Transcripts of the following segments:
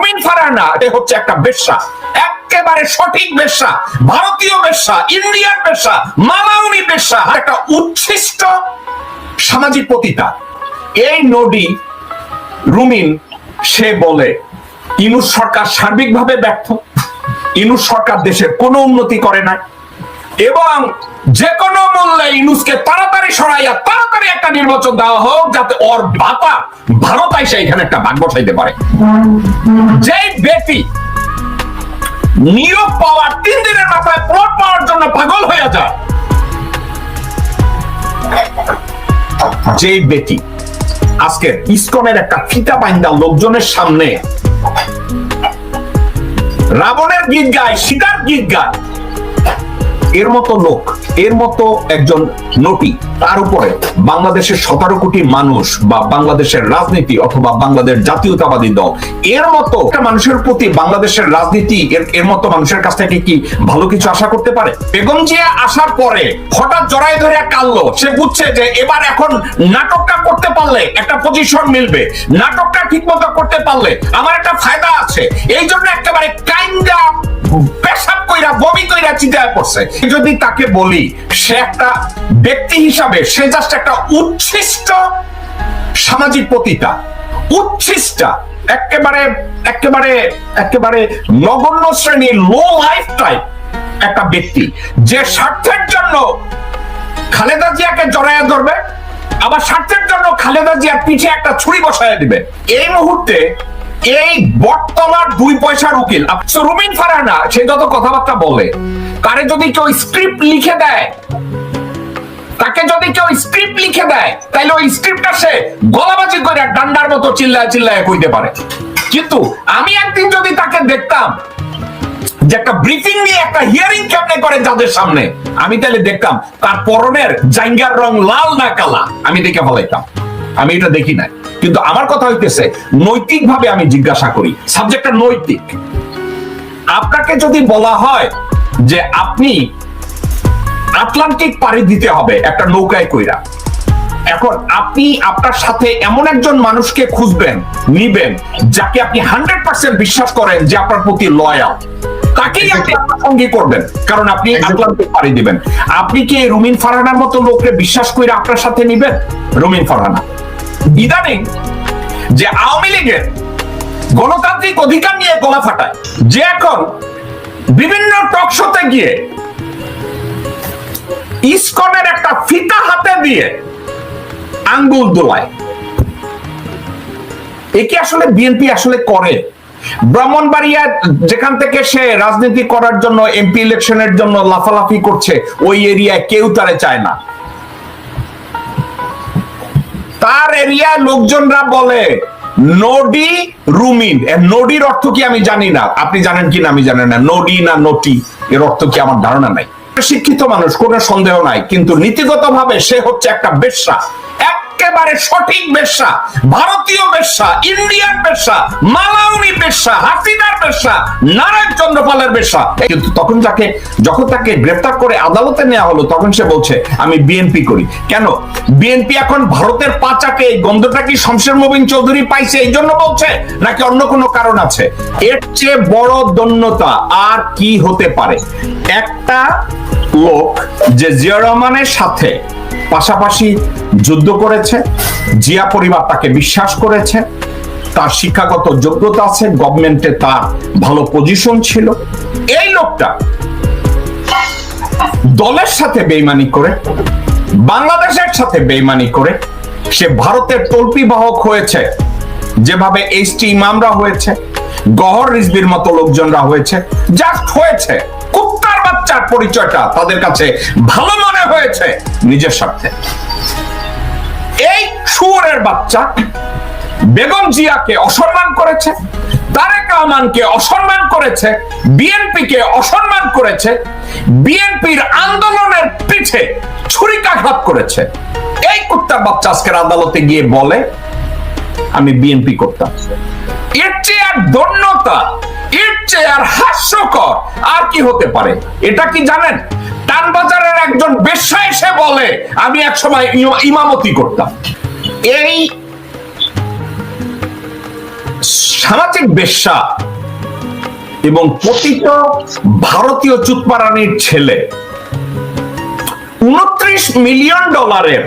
রুমিন ফারহানা হচ্ছে একটা বেশ্যা, একেবারে সঠিক বেশ্যা, ভারতীয় বেশ্যা, ইন্ডিয়ান বেশ্যা, মালাউনি বেশ্যা, একটা উচ্ছিষ্ট সামাজিক পতিতা। এই নডি রুমিন সে বলে ইউনূস সরকার সার্বিকভাবে ব্যর্থ, ইউনূস সরকার দেশের কোনো উন্নতি করে না এবং যে কোনো মূল্যে ইউনূসকে তাড়াতাড়ি সরাইয়া তাড়াতাড়ি একটা নির্বাচন দেওয়া হোক যাতে ওর বাবা ভারত আইসা এখানে একটা ভাগ বসাইতে পারে। যেই ব্যক্তি নিয়োগ পাওয়ার 3 দিনের মাথায় প্লট পাওয়ার জন্য পাগল হয়ে যায়, যেই ব্যক্তি আজকে ইসকনের একটা ফিতা বাইন্দা লোকজনের সামনে রাবণের গীত গায়, সীতার গীত গায়, এর মতো লোক, এর মতো একজন নটি, তার উপরে বাংলাদেশের 17 কোটি মানুষ বা বাংলাদেশের রাজনীতি অথবা বাংলাদেশ জাতীয়তাবাদী দল এর মতো একটা মানুষের প্রতি বাংলাদেশের রাজনীতি এর মতো মানুষের কাছ থেকে কি ভালো কিছু আশা করতে পারে? বেগম জিয়া আসার পরে হঠাৎ জড়াই ধরে কাঁদলো, সে বুঝছে যে এবার এখন নাটকটা করতে পারলে একটা পজিশন মিলবে, নাটকটা ঠিক মতো করতে পারলে আমার একটা ফায়দা আছে, এই জন্য একেবারে কাইন্ডা পেশাব কইরা বমি কইরা চিন্তায় পড়ছে। যদি তাকে বলি সে একটা ব্যক্তি হিসাবে সে জাস্ট একটা উচ্ছিষ্ট সামাজিক পতিতা, উচ্ছিষ্টা, একেবারে একেবারে একেবারে নগণ্য শ্রেণীর লো লাইফ টাইপ একটা ব্যক্তি, যে স্বার্থের জন্য খালেদা জিয়াকে জড়াইয়া ধরবে, আবার স্বার্থের জন্য খালেদা জিয়ার পিঠে একটা ছুরি বসাইয়া দিবে। এই মুহূর্তে এই বটতলার 2 পয়সার উকিল রুমিন ফারহানা সে যত কথাবার্তা বলে, তারে যদি কেউ স্ক্রিপ্ট লিখে দেয়, তাকে যদি কেউ স্ক্রিপ্ট লিখে দেয়, তাহলে ওই স্ক্রিপ্টটা সে গলাবাজি করে ডান্ডার মতো চিল্লায় চিল্লায় কইতে পারে। কিন্তু আমি একদিন যদি তাকে দেখতাম যে একটা ব্রিফিং নিয়ে একটা হিয়ারিং কেমনে করে যাদের সামনে, আমি তাহলে দেখতাম তার পরনের জাইঙ্গার রং লাল না কালা, আমি দেখে ফলাইতাম। আমি এটা দেখি নাই, কিন্তু আমার কথা হইতেছে নৈতিক ভাবে আমি জিজ্ঞাসা করি, সাবজেক্টটা নৈতিক। আপনাকে যদি বলা হয় যে আপনি আটলান্টিক পাড়ি দিতে হবে একটা নৌকায় কইরা, এখন আপনি আপনার সাথে এমন একজন মানুষকে খুঁজবেন, নিবেন যাকে আপনি 100% বিশ্বাস করেন যে আপনার প্রতি লয়াল, তাকেই আপনি আপনার সঙ্গী করবেন, কারণ আপনি আটলান্টিক পাড়ি দিবেন। আপনি কি রুমিন ফারহানার মতো লোককে বিশ্বাস করে আপনার সাথে নিবেন? রুমিন ফারহানা ইদানিং যে আওয়ামী লীগের গণতান্ত্রিক অধিকার নিয়ে গলা ফাটায়, যে এখন বিভিন্ন টক শোতে গিয়ে ইসকনের একটা ফিতা হাতে দিয়ে আঙ্গুল দোলায়, এ কি আসলে বিএনপি আসলে করে? ব্রাহ্মণবাড়িয়া যেখান থেকে সে রাজনীতি করার জন্য এমপি ইলেকশনের জন্য লাফালাফি করছে, ওই এরিয়ায় কেউ তারে চায় না। তার এরিয়ায় লোকজনরা বলে নডি রুমিন। নডির অর্থ কি আমি জানি না, আপনি জানেন কিনা আমি জানি না, নডি না নটি এর অর্থ কি আমার ধারণা নাই। শিক্ষিত মানুষ, কোনো সন্দেহ নাই, কিন্তু নীতিগত ভাবে সে হচ্ছে একটা বেশ্যা, একেবারে সঠিক বেশ্যা, ভারতীয় বেশ্যা, ইন্ডিয়ান বেশ্যা, মালাউনি বেশ্যা, হাসিনার বেশ্যা, নারায়ণ চন্দ্রপালের বেশ্যা। কিন্তু যখন তাকে গ্রেফতার করে আদালতে নেওয়া হলো, তখন সে বলছে আমি বিএনপি করি। কেন বিএনপি এখন ভারতের পাচাকে? এই গন্ধটা কি শমশের মোবিন চৌধুরী পাইছে এই জন্য বলছে, নাকি অন্য কোনো কারণ আছে? এর চেয়ে বড় দন্যতা আর কি হতে পারে? একটা লোক যে জিয়া রহমানের সাথে পাশাপাশি যুদ্ধ করেছে, জিয়া পরিবার তাকে বিশ্বাস করেছে, তার শিক্ষাগত যোগ্যতা আছে, গভর্নমেন্টে তার ভালো পজিশন ছিল, এই লোকটা দলের সাথে বেইমানি করে, বাংলাদেশের সাথে বেইমানি করে সে ভারতের তল্পি বাহক হয়েছে, যেভাবে এইচটি ইমামরা হয়েছে, গহর রিজভির মতো লোকজনরা হয়েছে, জাস্ট হয়েছে। কুত্তার বাচ্চার পরিচয়টা তাদের কাছে ভালো মনে হয়েছে নিজের স্বার্থে। এই শুয়োরের বাচ্চা বেগম জিয়াকে অসম্মান করেছে, তারেক রহমানকে অসম্মান করেছে, বিএনপিকে অসম্মান করেছে, বিএনপির আন্দোলনের পিঠে ছুরিকাঘাত করেছে। এই কুত্তার বাচ্চা আজকের আদালতে গিয়ে বলে আমি বিএনপি করতাম। এর চেয়ে আর দন্যতা, এর চেয়ে আর হাস্যকর আর কি হতে পারে? এটা কি জানেন? টানবাজারের একজন বেশ্যা এসে বলে আমি একসময় ইমামতি করতাম। এই সামাজিক বেশ্যা এবং পতিত ভারতীয় চুতমারানির ছেলে 29 মিলিয়ন ডলারের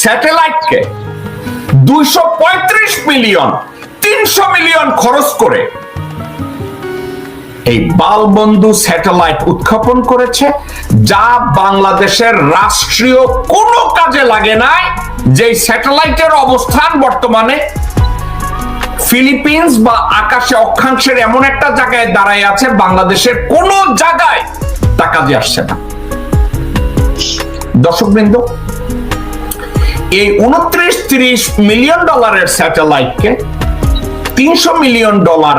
স্যাটেলাইটকে 235 মিলিয়ন 300 মিলিয়ন খরচ করে এই বালবন্ধু স্যাটেলাইট উৎক্ষেপণ করেছে, যা বাংলাদেশের রাষ্ট্রীয় কোনো কাজে লাগে নাই। যে স্যাটেলাইটের অবস্থান বর্তমানে ফিলিপিন্স বা আকাশে অক্ষাংশের এমন একটা জায়গায় দাঁড়ায় আছে, বাংলাদেশের কোন জায়গায় তা কাজে আসছে না। দর্শকবৃন্দ, এই 29-30 মিলিয়ন ডলারের স্যাটেলাইটকে 300 মিলিয়ন ডলার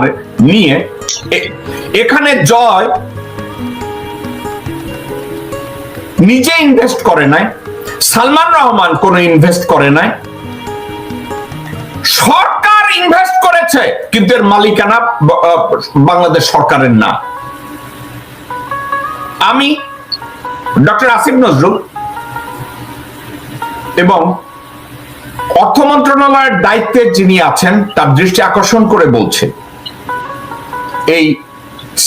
নিয়ে এখানে জয় নিজে ইনভেস্ট করে নাই, সালমান রহমান কোনো ইনভেস্ট করে নাই, সরকার ইনভেস্ট করেছে, কিন্তু এর মালিকানা বাংলাদেশ সরকারের না। আমি ডক্টর আসিফ নজরুল এবং অর্থ মন্ত্রণালয়ের দায়িত্বে যিনি আছেন তার দৃষ্টি আকর্ষণ করে বলছে, এই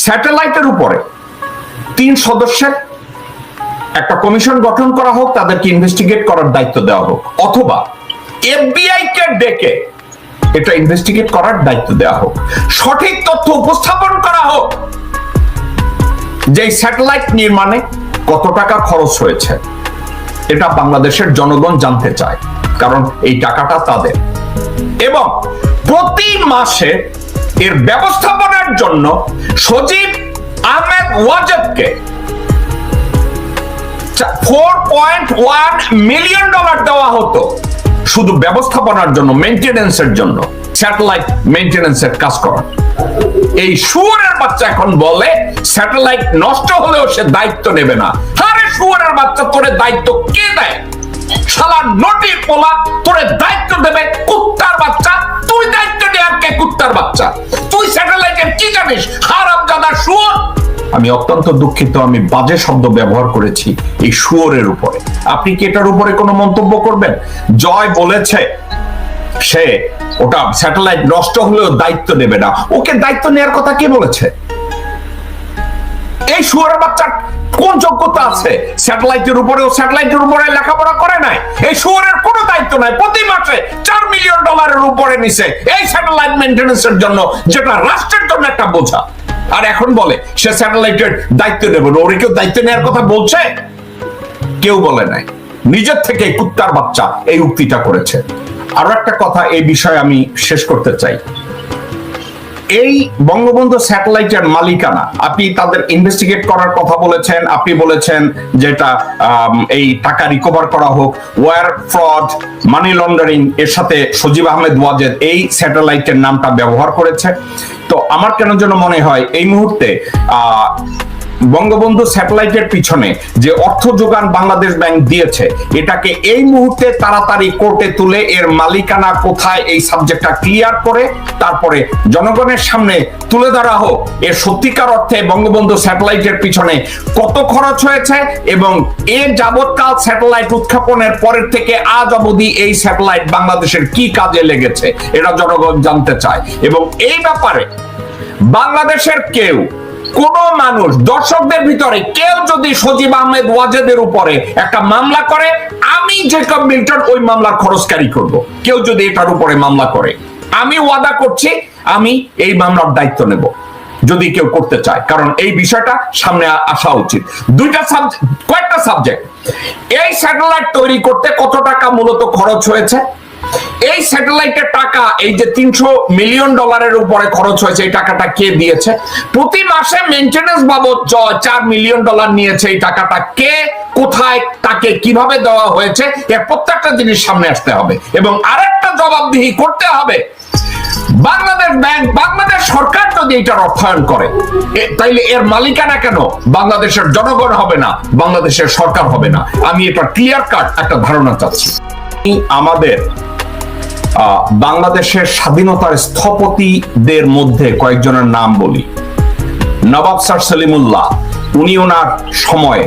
স্যাটেলাইটের উপরে 3 সদস্যের একটা কমিশন গঠন করা হোক, তাদেরকে ইনভেস্টিগেট করার দায়িত্ব দেওয়া হোক, অথবা এফবিআই কে ডেকে এটা ইনভেস্টিগেট করার দায়িত্ব দেওয়া হোক, সঠিক তথ্য উপস্থাপন করা হোক যে স্যাটেলাইট নির্মাণে কত টাকা খরচ হয়েছে। এটা বাংলাদেশের জনগণ জানতে চায়, কারণ এই টাকাটা তাদের। এবং প্রতি মাসে এর ব্যবস্থাপনার জন্য সজীব আহমেদ ওয়াজেদকে 4.1 মিলিয়ন ডলার দেওয়া হতো শুধু ব্যবস্থাপনার জন্য, মেইনটেনেন্সের জন্য, স্যাটেলাইট মেইনটেনেন্সের কাজ করা। এই শুয়োরের বাচ্চা এখন বলে স্যাটেলাইট নষ্ট হলেও সে দায়িত্ব নেবে না। আরে শুয়োরের বাচ্চা, তোরে দায়িত্ব কে দেয়? শালা নটি পোলা, তোরে দায়িত্ব দেবে কুত্তার বাচ্চা। তুই দায়িত্ব নেয়ার কে? কুত্তার বাচ্চা। তুই স্যাটেলাইটের কি জানিস? হারামজাদা শুয়োর। আমি অত্যন্ত দুঃখিত, আমি বাজে শব্দ ব্যবহার করেছি এই শুয়োরের উপরে। আপনি কি এটার উপরে কোনো মন্তব্য করবেন? জয় বলেছে সে ওটা স্যাটেলাইট নষ্ট হলেও দায়িত্ব নেবে না। ওকে দায়িত্ব নেওয়ার কথা কে বলেছে? এই শুয়োরের বাচ্চার কোন যোগ্যতা আছে? স্যাটেলাইটের উপরে লেখাপড়া করে নাই। এই শুয়োরের কোনো দায়িত্ব নাই। প্রতি মাসে 4 মিলিয়ন ডলারের উপরে নিছে এই স্যাটেলাইট মেইনটেনেন্সের জন্য, যেটা রাষ্ট্রের জন্য একটা বোঝা। আর এখন বলে সে স্যাটেলাইটের দায়িত্ব নেবে না। ওরে কেউ দায়িত্ব নেওয়ার কথা বলছে? কেউ বলে নাই। নিজের থেকে কুত্তার বাচ্চা এই উক্তিটা করেছে। আরো একটা কথা এই বিষয়ে আমি শেষ করতে চাই। এই বঙ্গবন্ধু স্যাটেলাইটের মালিকানা, আপনি তাদের ইনভেস্টিগেট করার কথা বলেছেন, আপনি বলেছেন যেটা এই টাকা রিকভার করা হোক, ওয়ার ফ্রড, মানি লন্ডারিং এর সাথে সজীব আহমেদ ওয়াজেদ এই স্যাটেলাইটের নামটা ব্যবহার করেছে। তো আমার কেন যেন মনে হয় এই মুহূর্তে বঙ্গবন্ধু স্যাটেলাইটের পিছনে যে অর্থ যোগান বাংলাদেশ ব্যাংক দিয়েছে, এটাকে এই মুহূর্তে তাড়াতাড়ি কোর্টে তুলে এর মালিকানা কোথায় এই সাবজেক্টটা ক্লিয়ার করে তারপরে জনগণের সামনে তুলে ধরা হোক এর সত্যিকার অর্থে বঙ্গবন্ধু স্যাটেলাইটের পিছনে কত খরচ হয়েছে এবং এর যাবৎকাল স্যাটেলাইট উৎক্ষেপণের পরের থেকে আজ অবধি এই স্যাটেলাইট বাংলাদেশের কি কাজে লেগেছে এটা জনগণ জানতে চায়। এবং এই ব্যাপারে বাংলাদেশের কেউ, কোন মানুষ, দর্শকদের ভিতরে কেউ যদি সজীব আহমেদ ওয়াজেদের উপরে একটা মামলা করে, আমি জেকব মিল্টন ওই মামলার খরচকারী করব। কেউ যদি এটার উপরে মামলা করে, আমি ওয়াদা করছি আমি এই মামলার দায়িত্ব নেব যদি কেউ করতে চায়, কারণ এই বিষয়টা সামনে আসা উচিত। কয়েকটা সাবজেক্ট। এই স্যাটেলাইট তৈরি করতে কত টাকা মূলত খরচ হয়েছে? এই স্যাটেলাইটের টাকা, এই যে 300 মিলিয়ন ডলারের উপরে খরচ হয়েছে, এই টাকাটা কে দিয়েছে? প্রতি মাসে মেইনটেনেন্স বাবদ 4 মিলিয়ন ডলার নিয়েছে, এই টাকাটা কে, কোথায়, তাকে কিভাবে দেওয়া হয়েছে, এর প্রত্যেকটা জিনিস সামনে আসতে হবে। এবং আরেকটা জবাবদিহি করতে হবে, বাংলাদেশ ব্যাংক, বাংলাদেশ সরকার যদি এটার অর্থায়ন করে, তাইলে এর মালিকানা কেন বাংলাদেশের জনগণ হবে না, বাংলাদেশের সরকার হবে না? আমি এটা ক্লিয়ার কাট একটা ধারণা চাচ্ছি। আমাদের বাংলাদেশের স্বাধীনতার স্থপতিদের মধ্যে কয়েকজনের নাম বলি। নবাব স্যার সলিমুল্লাহ, উনি ওনার সময়ে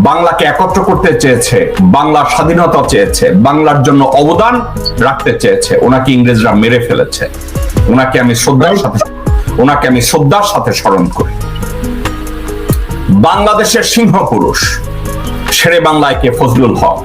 বাংলাকে একত্র করতে চেয়েছে, বাংলার স্বাধীনতা চেয়েছে, বাংলার জন্য অবদান রাখতে চেয়েছে, ওনাকে ইংরেজরা মেরে ফেলেছে। ওনাকে আমি শ্রদ্ধার সাথে স্মরণ করি। বাংলাদেশের সিংহ পুরুষ শেরে বাংলায় কে ফজলুল হক।